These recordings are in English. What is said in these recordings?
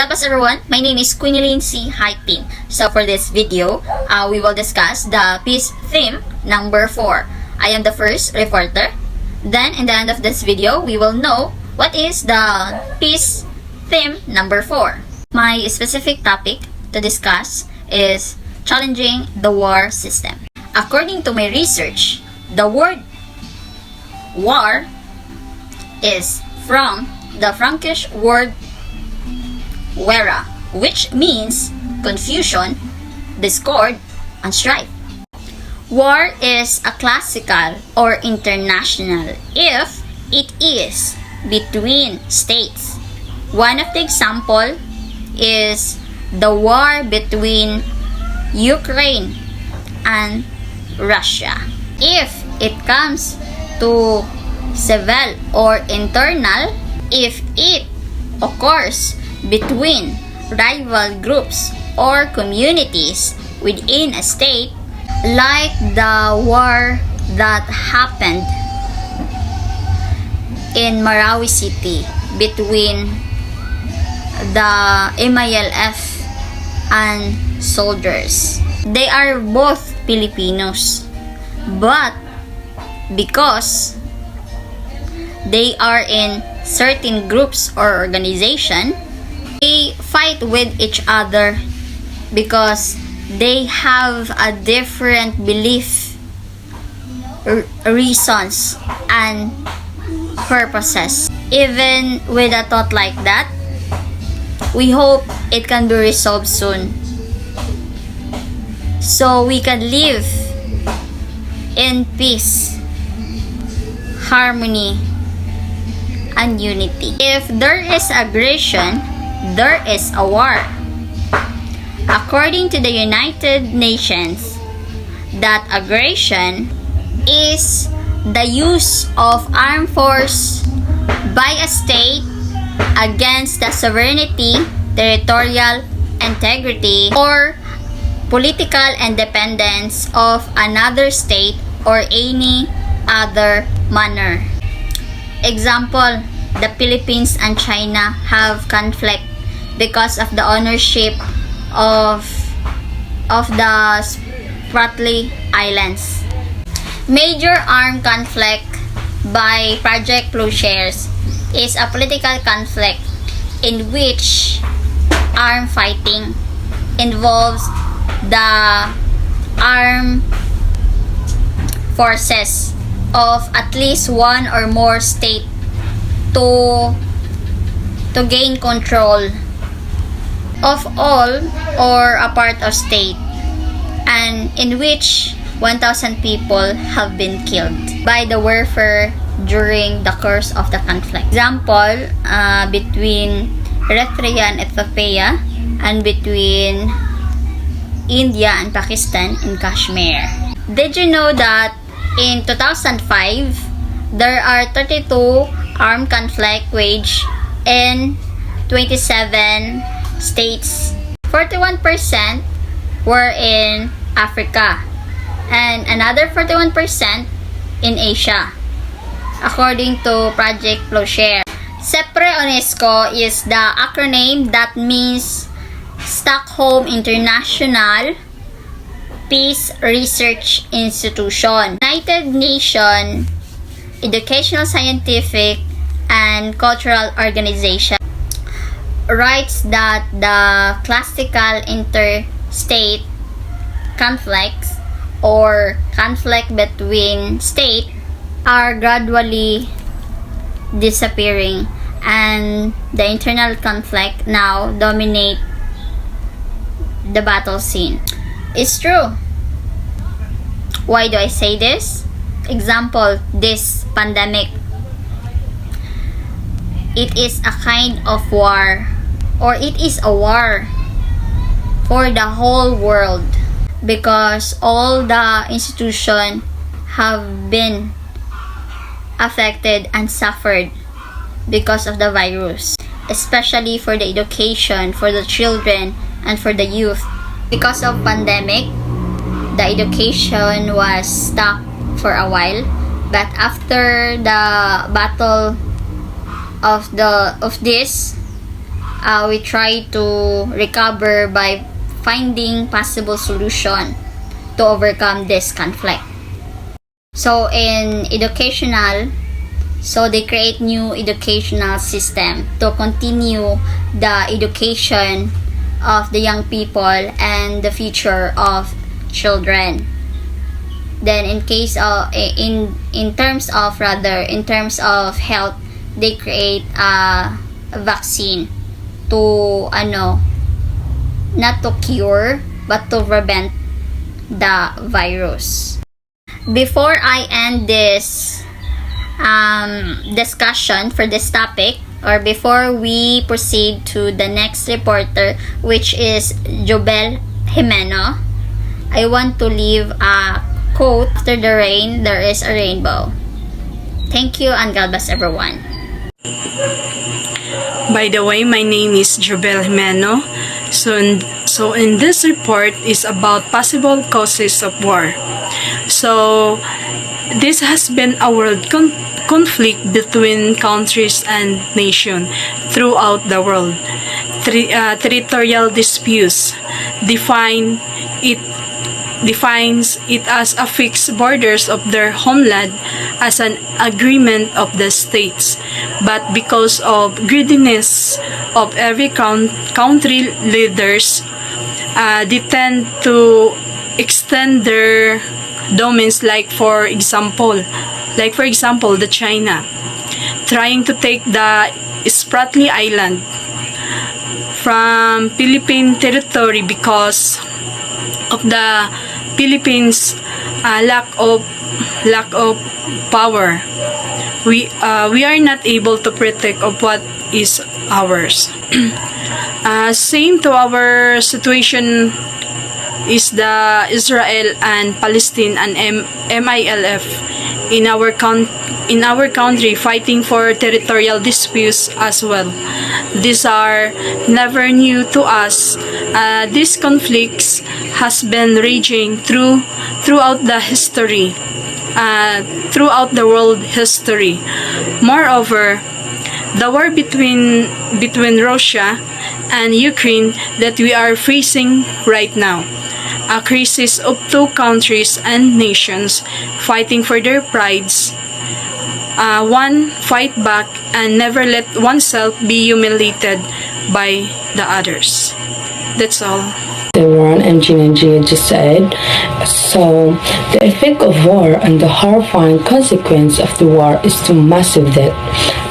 God bless everyone. My name is Queen C. Hi team. So for this video, we will discuss the peace theme number 4. I am the first reporter. Then in the end of this video, we will know what is the peace theme number 4. My specific topic to discuss is challenging the war system. According to my research, the word war is from the Frankish word wera, which means confusion, discord, and strife. War is a classical or international if it is between states. One of the example is the war between Ukraine and Russia. If it comes to civil or internal, if it occurs between rival groups or communities within a state, like the war that happened in Marawi City between the MILF and soldiers. They are both Filipinos, but because they are in certain groups or organization, they fight with each other because they have a different belief, reasons, and purposes. Even with a thought like that, we hope it can be resolved soon, so we can live in peace, harmony, and unity. If there is aggression, there is a war. According to the United Nations, that aggression is the use of armed force by a state against the sovereignty, territorial integrity, or political independence of another state or any other manner. Example, the Philippines and China have conflict because of the ownership of the Spratly Islands. Major armed conflict by Project Blue Shares is a political conflict in which armed fighting involves the armed forces of at least one or more state to gain control of all or a part of state, and in which 1,000 people have been killed by the warfare during the course of the conflict. Example, between Eritrea and Ethiopia, and between India and Pakistan in Kashmir. Did you know that in 2005, there are 32 armed conflict waged in 27 states? 41% were in Africa and another 41% in Asia, according to Project Plowshare. SEPRE UNESCO is the acronym that means Stockholm International Peace Research Institution, United Nations Educational, Scientific, and Cultural Organization, writes that the classical interstate conflicts or conflict between states are gradually disappearing, and the internal conflict now dominate the battle scene. It's true. Why do I say this? Example, this pandemic. It is a kind of war, or it is a war for the whole world, because all the institutions have been affected and suffered because of the virus, especially for the education, for the children, and for the youth. Because of pandemic, the education was stopped for a while, but after the battle of this we try to recover by finding possible solution to overcome this conflict. So in educational, so they create new educational system to continue the education of the young people and the future of children. Then in case of in terms of health, they create a vaccine to not to cure but to prevent the virus. Before I end this discussion for this topic, or before we proceed to the next reporter, which is Jobel Jimeno, I want to leave a quote: "After the rain, there is a rainbow." Thank you and God bless everyone. By the way, my name is Jobel Jimeno. So in this report is about possible causes of war. So this has been a world conflict between countries and nations throughout the world. Territorial disputes defines it as a fixed borders of their homeland as an agreement of the states. But because of greediness of every country leaders, they tend to extend their domains, like for example the China trying to take the Spratly Island from Philippine territory because of the Philippines lack of power. We are not able to protect of what is ours. Same to our situation is the Israel and Palestine and MILF in our country fighting for territorial disputes as well. These are never new to us. These conflicts has been raging throughout the history, throughout the world history. Moreover, the war between Russia and Ukraine that we are facing right now, a crisis of two countries and nations fighting for their prides. One fight back and never let oneself be humiliated by the others. That's all. Everyone and Gina just said. So, the effect of war and the horrifying consequence of the war is to massive death.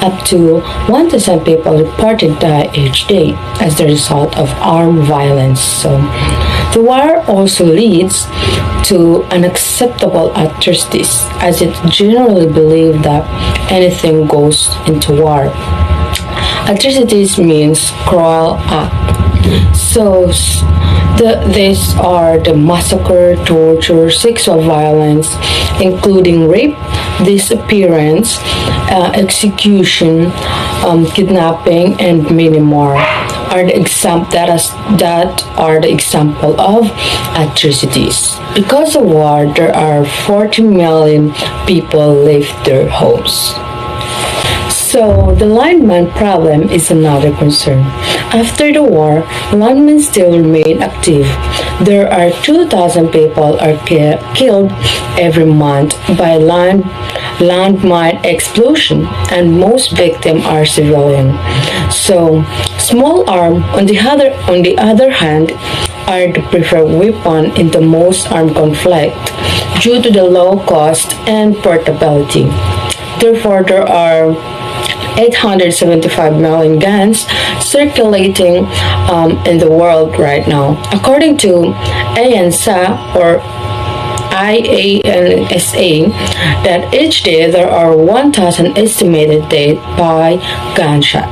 Up to 1,000 people reported die each day as the result of armed violence. So, the war also leads to unacceptable atrocities, as it's generally believed that anything goes into war. Atrocities means cruel act. So, these are the massacre, torture, sexual violence, including rape, disappearance, execution, kidnapping, and many more. Are the example of atrocities. Because of war, there are 40 million people left their homes. So, the lineman problem is another concern. After the war, linemen still remain active. There are 2,000 people are killed every month by landmine explosion, and most victims are civilian. So, small arms, on the other hand, are the preferred weapon in the most armed conflict due to the low cost and portability. Therefore, there are 875 million guns circulating in the world right now. According to ANSA or IANSA, that each day there are 1,000 estimated deaths by gunshot.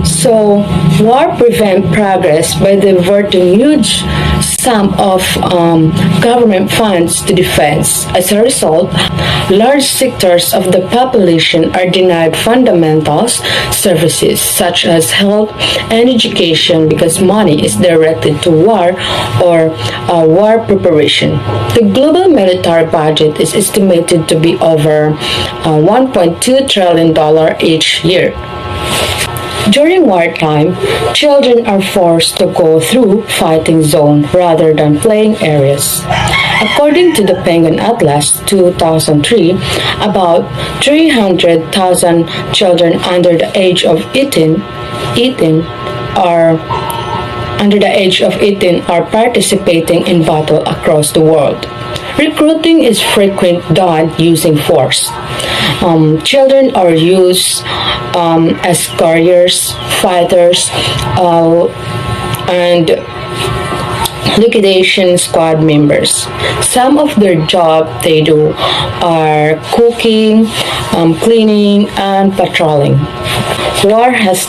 So, war prevents progress by diverting huge sum of government funds to defense. As a result, large sectors of the population are denied fundamental services such as health and education because money is directed to war or war preparation. The global military budget is estimated to be over $1.2 trillion each year. During wartime, children are forced to go through fighting zone rather than playing areas. According to the Penguin Atlas 2003, about 300,000 children are under the age of 18 are participating in battle across the world. Recruiting is frequent done using force. Children are used as couriers, fighters, and liquidation squad members. Some of their job they do are cooking, cleaning, and patrolling. War has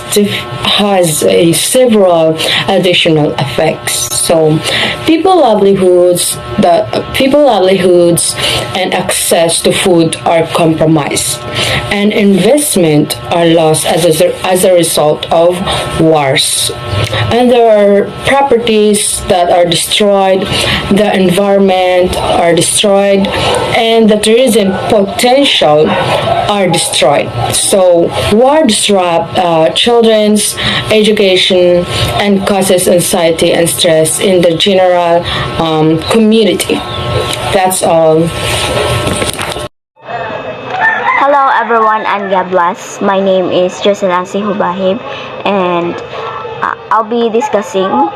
several additional effects. So, people livelihoods and access to food are compromised, and investment are lost as a result of wars. And there are properties that are destroyed, the environment are destroyed, and the tourism potential are destroyed. So war disrupt children's education and causes anxiety and stress in the general community. That's all. Hello everyone and God bless. My name is Joselansi Hubahib and I'll be discussing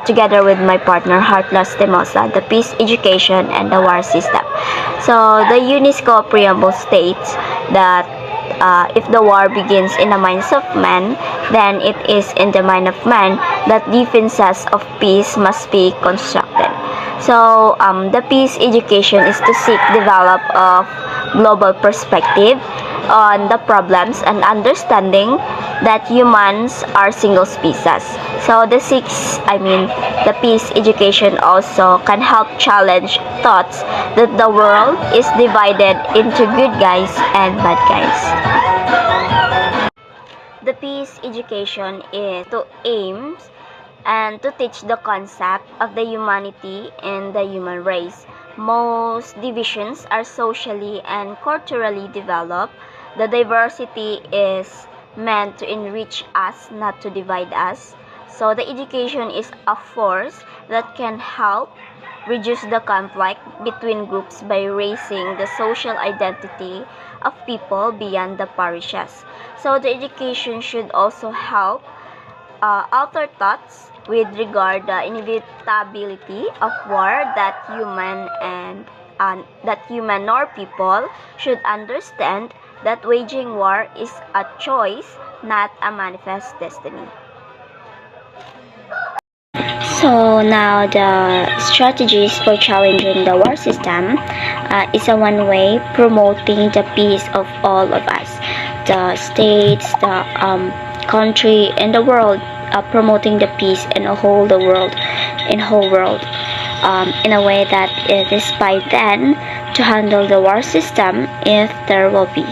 together with my partner Heartless Temosa the peace education and the war system. So the UNESCO preamble states that if the war begins in the minds of men, then it is in the mind of man that defenses of peace must be constructed. So the peace education is to seek develop of global perspective on the problems and understanding that humans are single species. So the peace education also can help challenge thoughts that the world is divided into good guys and bad guys. The peace education is to aim and to teach the concept of the humanity and the human race. Most divisions are socially and culturally developed. The diversity is meant to enrich us, not to divide us. So the education is a force that can help reduce the conflict between groups by raising the social identity of people beyond the parishes. So the education should also help alter thoughts with regard the inevitability of war that human or people should understand that waging war is a choice, not a manifest destiny. So now the strategies for challenging the war system is a one way promoting the peace of all of us, the states, the country, and the world, promoting the peace in whole world, in a way that it is by then to handle the war system if there will be.